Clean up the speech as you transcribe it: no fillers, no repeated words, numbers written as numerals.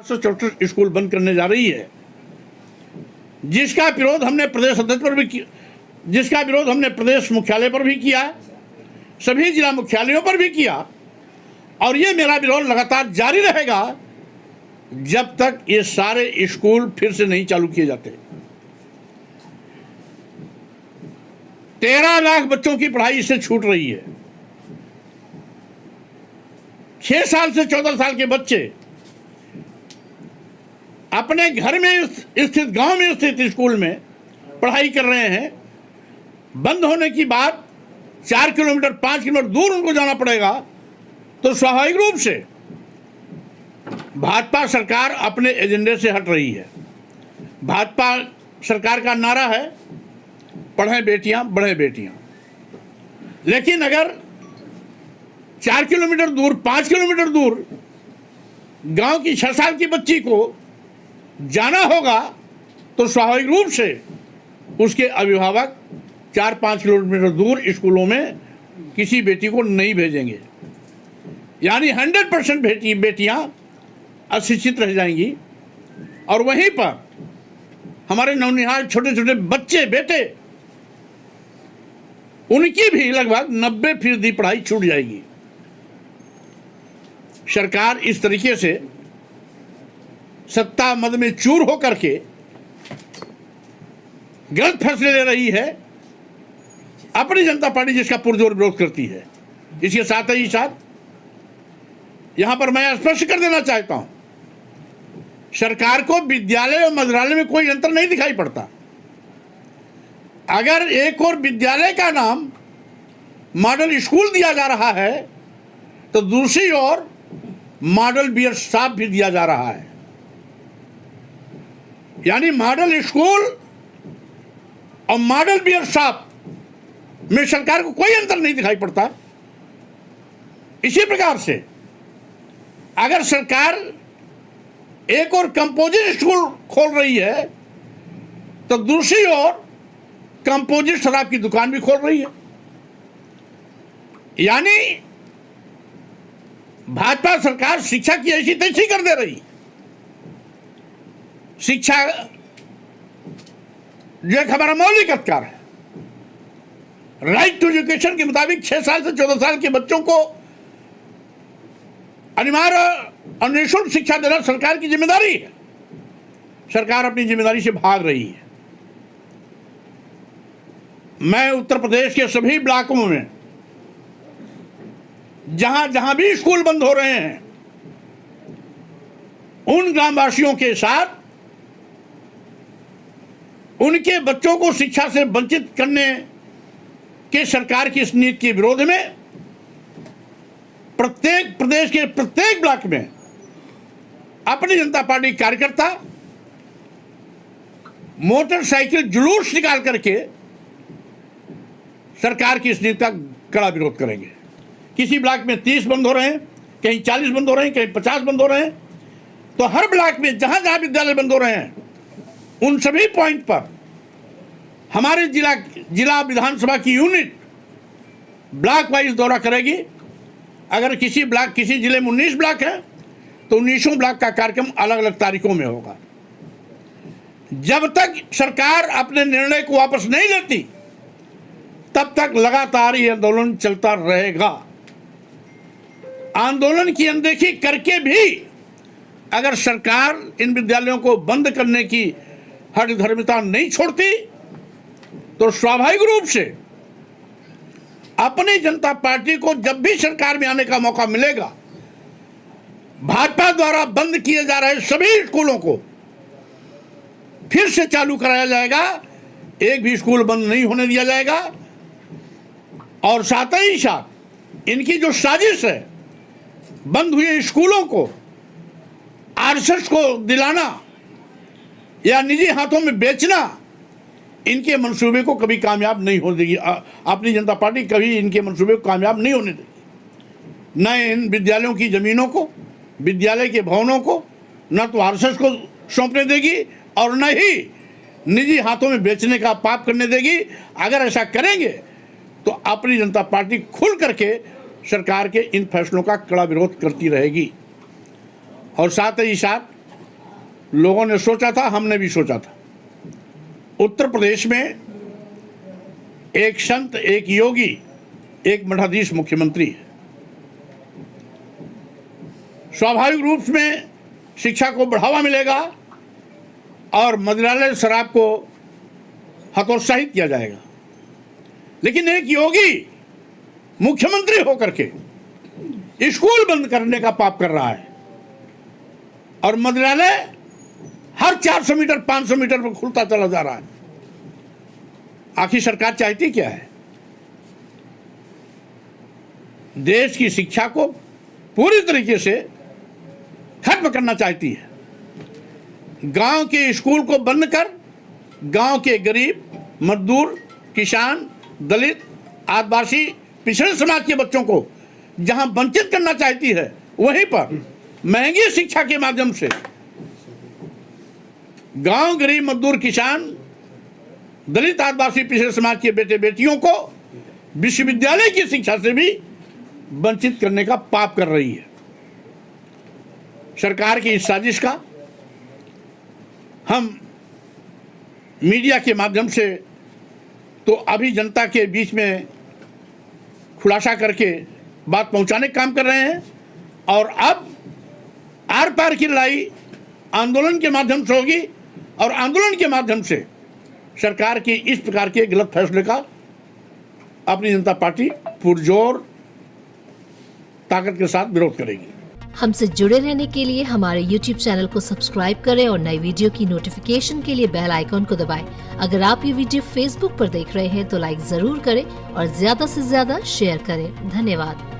764 school बंद करने जा रही है, जिसका विरोध हमने प्रदेश अध्यक्ष पर भी किया, जिसका विरोध हमने प्रदेश मुख्यालय पर भी किया, सभी जिला मुख्यालयों पर भी किया, और ये मेरा विरोध लगातार जारी रहेगा जब तक ये सारे स्कूल फिर से नहीं चालू किए जाते। 13 लाख बच्चों की पढ़ाई इससे छूट रही है। 6 साल से 14 साल के बच्चे अपने घर में स्थित, गांव में स्थित स्कूल में पढ़ाई कर रहे हैं। बंद होने की बात 4 किलोमीटर 5 किलोमीटर दूर उनको जाना पड़ेगा, तो स्वाभाविक रूप से भाजपा सरकार अपने एजेंडे से हट रही है। भाजपा सरकार का नारा है पढ़ें बेटियां बढ़े बेटियां, लेकिन अगर 4 किलोमीटर दूर 5 किलोमीटर दूर गांव की 6 साल की बच्ची को जाना होगा, तो स्वाभाविक रूप से उसके अभिभावक 4-5 किलोमीटर दूर स्कूलों में किसी बेटी को नहीं भेजेंगे। यानी 100% बेटियां अशिक्षित रह जाएंगी, और वहीं पर हमारे नौनिहाल छोटे छोटे बच्चे बेटे, उनकी भी लगभग 90% पढ़ाई छूट जाएगी। सरकार इस तरीके से सत्ता मद में चूर होकर के गलत फैसले ले रही है अपनी जनता पार्टी, जिसका पुरजोर विरोध करती है। इसके साथ ही साथ यहां पर मैं स्पष्ट कर देना चाहता हूं, सरकार को विद्यालय और मंत्रालय में कोई अंतर नहीं दिखाई पड़ता। अगर एक और विद्यालय का नाम मॉडल स्कूल दिया जा रहा है, तो दूसरी ओर मॉडल बियर शॉप भी दिया जा रहा है। यानी मॉडल स्कूल और मॉडल बियर शॉप में सरकार को कोई अंतर नहीं दिखाई पड़ता। इसी प्रकार से अगर सरकार एक और कंपोजिट स्कूल खोल रही है, तो दूसरी ओर कंपोजिट शराब की दुकान भी खोल रही है। यानी भाजपा सरकार शिक्षा की ऐसी तैसी कर दे रही। शिक्षा जो एक हमारा मौलिक अधिकार है, राइट टू एजुकेशन के मुताबिक 6 साल से 14 साल के बच्चों को अनिवार्य और निःशुल्क शिक्षा देना सरकार की जिम्मेदारी है। सरकार अपनी जिम्मेदारी से भाग रही है। मैं उत्तर प्रदेश के सभी ब्लॉकों में जहां जहां भी स्कूल बंद हो रहे हैं, उन ग्रामवासियों के साथ उनके बच्चों को शिक्षा से वंचित करने के सरकार की इस नीति के विरोध में प्रत्येक प्रदेश के प्रत्येक ब्लॉक में अपनी जनता पार्टी कार्यकर्ता मोटरसाइकिल जुलूस निकाल करके सरकार की इस नीति का कड़ा विरोध करेंगे। किसी ब्लॉक में 30 बंद हो रहे हैं, कहीं 40 बंद हो रहे हैं, कहीं 50 बंद हो रहे हैं, तो हर ब्लॉक में जहां जहां विद्यालय बंद हो रहे हैं, उन सभी पॉइंट पर हमारे जिला विधानसभा की यूनिट ब्लॉक वाइज दौरा करेगी। अगर किसी जिले में 19 ब्लॉक है, तो 19 ब्लॉक का कार्यक्रम अलग अलग तारीखों में होगा। जब तक सरकार अपने निर्णय को वापस नहीं लेती, तब तक लगातार ये आंदोलन चलता रहेगा। आंदोलन की अनदेखी करके भी अगर सरकार इन विद्यालयों को बंद करने की हठधर्मिता नहीं छोड़ती, तो स्वाभाविक रूप से अपनी जनता पार्टी को जब भी सरकार में आने का मौका मिलेगा, भाजपा द्वारा बंद किए जा रहे सभी स्कूलों को फिर से चालू कराया जाएगा। एक भी स्कूल बंद नहीं होने दिया जाएगा। और साथ ही साथ इनकी जो साजिश है, बंद हुए स्कूलों को आरएसएस को दिलाना या निजी हाथों में बेचना, इनके मंसूबे को कभी कामयाब नहीं होने देगी। अपनी जनता पार्टी कभी इनके मंसूबे को कामयाब नहीं होने देगी। न इन विद्यालयों की ज़मीनों को, विद्यालय के भवनों को न तो आरएसएस को सौंपने देगी, और न ही निजी हाथों में बेचने का पाप करने देगी। अगर ऐसा करेंगे तो अपनी जनता पार्टी खुल करके सरकार के इन फैसलों का कड़ा विरोध करती रहेगी। और साथ ही साथ लोगों ने सोचा था, हमने भी सोचा था। उत्तर प्रदेश में एक संत, एक योगी, एक मठाधीश मुख्यमंत्री है। स्वाभाविक रूप में शिक्षा को बढ़ावा मिलेगा और मदिरालय शराब को हतोत्साहित किया जाएगा। लेकिन एक योगी मुख्यमंत्री होकर के स्कूल बंद करने का पाप कर रहा है और मदिरालय हर 400 मीटर 500 मीटर पर खुलता चला जा रहा है। आखिर सरकार चाहती क्या है? देश की शिक्षा को पूरी तरीके से खत्म करना चाहती है। गांव के स्कूल को बंद कर गांव के गरीब, मजदूर, किसान, दलित, आदिवासी, पिछड़े समाज के बच्चों को जहां वंचित करना चाहती है, वहीं पर महंगी शिक्षा के माध्यम से गांव, गरीब, मजदूर, किसान, दलित, आदिवासी, पिछड़े समाज के बेटे बेटियों को विश्वविद्यालय की शिक्षा से भी वंचित करने का पाप कर रही है। सरकार की इस साजिश का हम मीडिया के माध्यम से तो अभी जनता के बीच में खुलासा करके बात पहुंचाने का काम कर रहे हैं और अब आर पार की लड़ाई आंदोलन के माध्यम से होगी और आंदोलन के माध्यम से सरकार की इस प्रकार के गलत फैसले का अपनी जनता पार्टी पुरजोर ताकत के साथ विरोध करेगी। हमसे जुड़े रहने के लिए हमारे YouTube चैनल को सब्सक्राइब करें और नई वीडियो की नोटिफिकेशन के लिए बेल आइकॉन को दबाएं। अगर आप ये वीडियो Facebook पर देख रहे हैं तो लाइक जरूर करें और ज्यादा से ज्यादा शेयर करें। धन्यवाद।